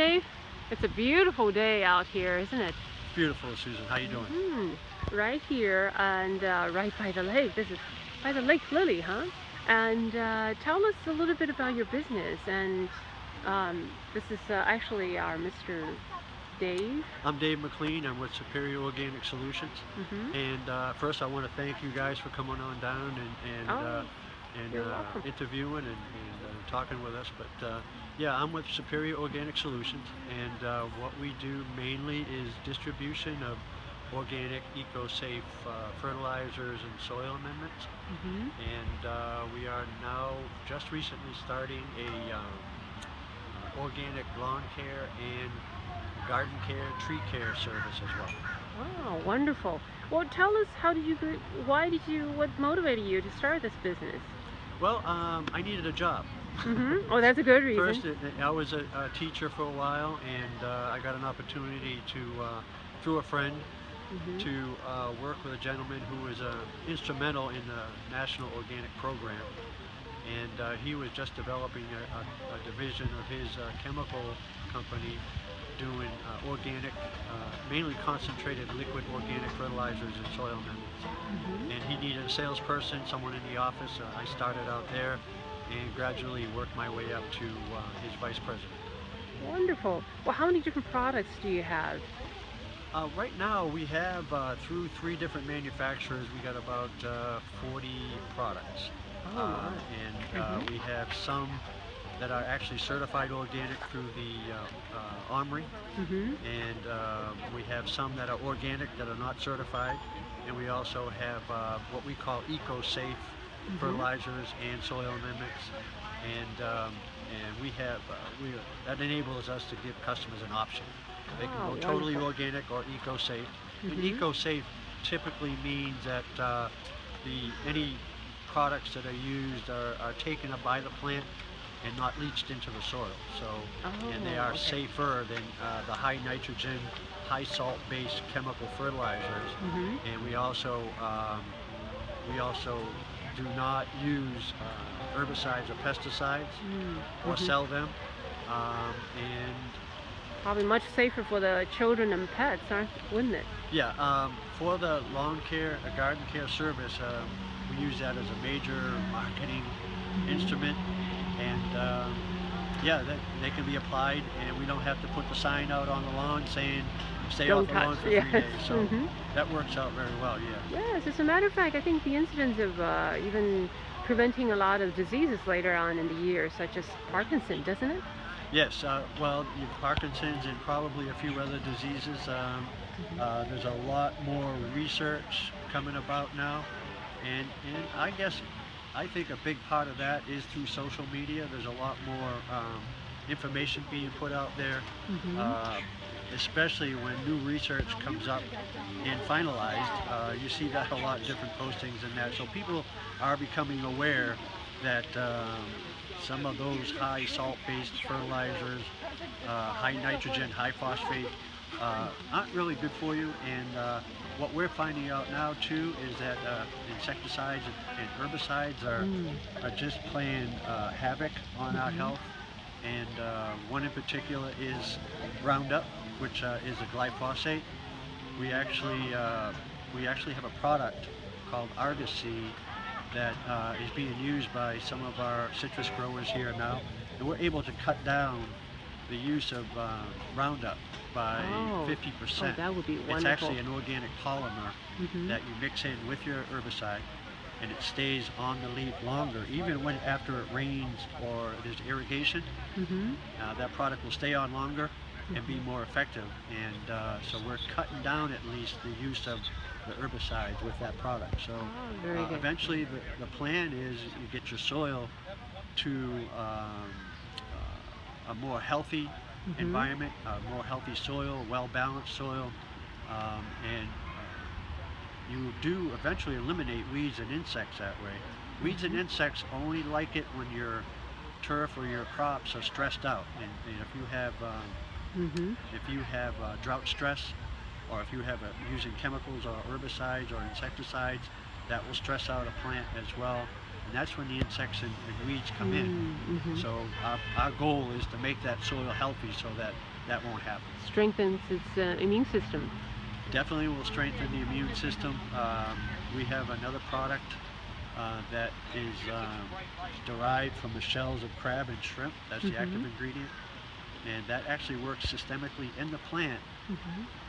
Dave. It's a beautiful day out here, isn't it? Beautiful, Susan. How you doing? Right here and right by the lake. This is by the Lake Lily, huh? And tell us a little bit about your business. And this is actually our Mr. Dave. I'm Dave MacLean. I'm with Superior Organic Solutions. And first, I want to thank you guys for coming on down and interviewing and talking with us. But yeah, I'm with Superior Organic Solutions, and what we do mainly is distribution of organic, eco-safe fertilizers and soil amendments. And we are now just recently starting a organic lawn care and garden care, tree care service as well. Wow, wonderful. Well, tell us, what motivated you to start this business? Well, I needed a job. Oh, that's a good reason. First, I was a teacher for a while, and I got an opportunity to, through a friend, to work with a gentleman who was instrumental in the National Organic Program. And he was just developing a division of his chemical company doing organic, mainly concentrated liquid organic fertilizers and soil amendments. And he needed a salesperson, someone in the office. I started out there and gradually worked my way up to his vice president. Wonderful. Well, how many different products do you have? Right now we have, through 3 different manufacturers, we got about 40 products. And we have some that are actually certified organic through the Armory, and we have some that are organic that are not certified, and we also have what we call eco-safe fertilizers and soil amendments, and we have that enables us to give customers an option. They can go totally organic or eco-safe. And eco-safe typically means that any products that are used are taken up by the plant and not leached into the soil. So, and they are safer than the high nitrogen, high salt based chemical fertilizers. And we also do not use herbicides or pesticides or sell them. And probably much safer for the children and pets, wouldn't it? Yeah, for the lawn care, garden care service, we use that as a major marketing instrument, and yeah, they can be applied, and we don't have to put the sign out on the lawn saying stay off the lawn for 3 days. So that works out very well. Yes, as a matter of fact, I think the incidence of even preventing a lot of diseases later on in the year, such as Parkinson, doesn't it? Yes, well, Parkinson's and probably a few other diseases. There's a lot more research coming about now, and I think a big part of that is through social media. There's a lot more information being put out there, especially when new research comes up and finalized. You see that a lot, different postings and that. So people are becoming aware that some of those high salt-based fertilizers, high nitrogen, high phosphate, aren't really good for you. And what we're finding out now too is that insecticides and herbicides are just playing havoc on our health. And one in particular is Roundup, which is a glyphosate. We actually have a product called Argus Seed that is being used by some of our citrus growers here now, and we're able to cut down the use of Roundup by 50%. Oh, that would be wonderful. It's actually an organic polymer that you mix in with your herbicide, and it stays on the leaf longer, even when after it rains or there's irrigation. That product will stay on longer and be more effective, and so we're cutting down at least the use of the herbicides with that product. So eventually the plan is you get your soil to a more healthy environment, a more healthy soil, well-balanced soil, and you do eventually eliminate weeds and insects that way. Weeds and insects only like it when your turf or your crops are stressed out, and if you have drought stress, or if you have using chemicals or herbicides or insecticides, that will stress out a plant as well. And that's when the insects and weeds come in. So our goal is to make that soil healthy so that that won't happen. Strengthens its immune system. Definitely will strengthen the immune system. We have another product that is derived from the shells of crab and shrimp. That's the active ingredient. And that actually works systemically in the plant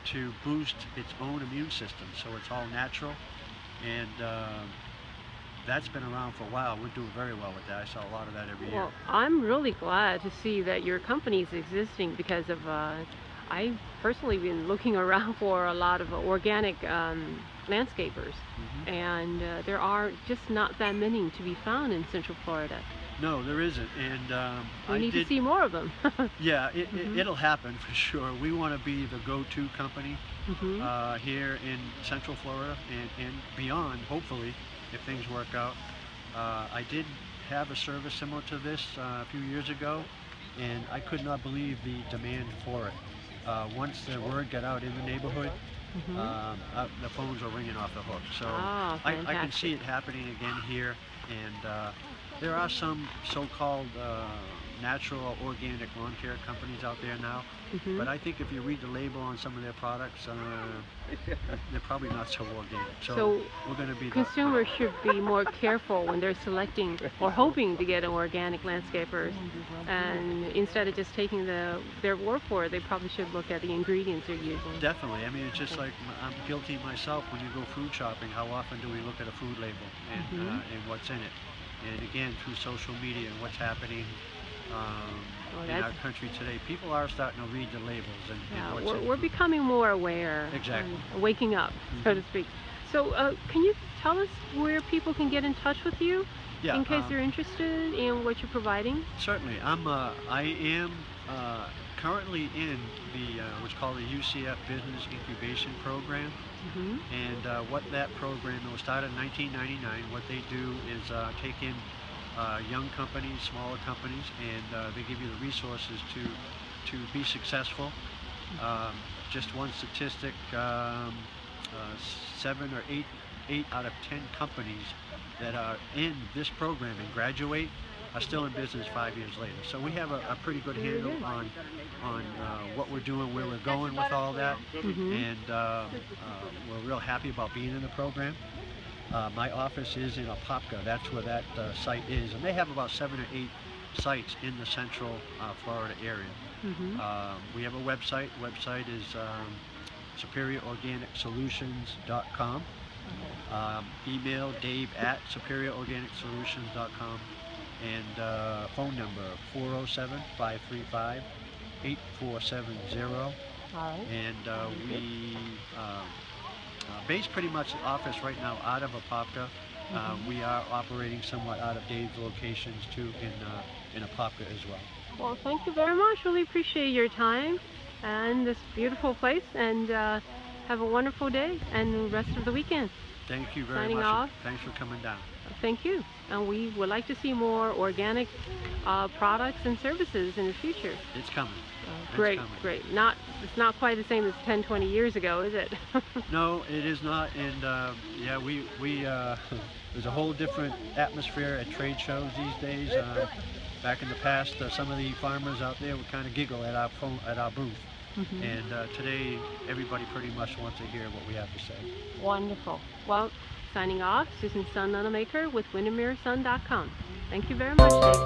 to boost its own immune system. So it's all natural, and that's been around for a while. We're doing very well with that. I sell a lot of that every year. Well, I'm really glad to see that your company is existing because of I personally been looking around for a lot of organic landscapers, and there are just not that many to be found in Central Florida. No, there isn't, and we need to see more of them. Yeah, it'll happen for sure. We want to be the go-to company here in Central Florida and beyond, hopefully, if things work out. I did have a service similar to this a few years ago, and I could not believe the demand for it. Once the word got out in the neighborhood, the phones were ringing off the hook. So I can see it happening again here, and there are some so-called natural organic lawn care companies out there now, but I think if you read the label on some of their products, they're probably not so organic. So we're going to be consumers should be more careful when they're selecting or hoping to get an organic landscaper, and instead of just taking their word for it, they probably should look at the ingredients they're using. Definitely. I mean, it's just like I'm guilty myself. When you go food shopping, how often do we look at a food label and what's in it? And again, through social media and what's happening in our country today, people are starting to read the labels and what's in we're becoming more aware. Exactly. Waking up, so to speak. So can you tell us where people can get in touch with you in case they're interested in what you're providing? Certainly. I am currently in the what's called the UCF Business Incubation Program. And what that program, it was started in 1999, what they do is take in young companies, smaller companies, and they give you the resources to be successful. Just one statistic, 7 or 8 out of 10 companies that are in this program and graduate are still in business 5 years later. So we have a pretty good handle on what we're doing, where we're going with all that, and we're real happy about being in the program. My office is in Apopka. That's where that site is, and they have about 7 or 8 sites in the Central Florida area. We have a website. Website is superiororganicsolutions.com. Email dave@superiororganicsolutions.com, and phone number 407-535-8470. And we base pretty much the office right now out of Apopka. We are operating somewhat out of Dave's locations too in Apopka as well. Well, thank you very much. Really appreciate your time and this beautiful place, and have a wonderful day and the rest of the weekend. Thank you very Signing much. off. Thanks for coming down. Thank you. And we would like to see more organic products and services in the future. It's coming. Great, great. It's not quite the same as 10, 20 years ago, is it? No, it is not. And yeah, we there's a whole different atmosphere at trade shows these days. Back in the past, some of the farmers out there would kind of giggle at our booth. And today, everybody pretty much wants to hear what we have to say. Wonderful. Well, signing off, Susan Sun Nunamaker with WindermereSun.com. Thank you very much, Dave.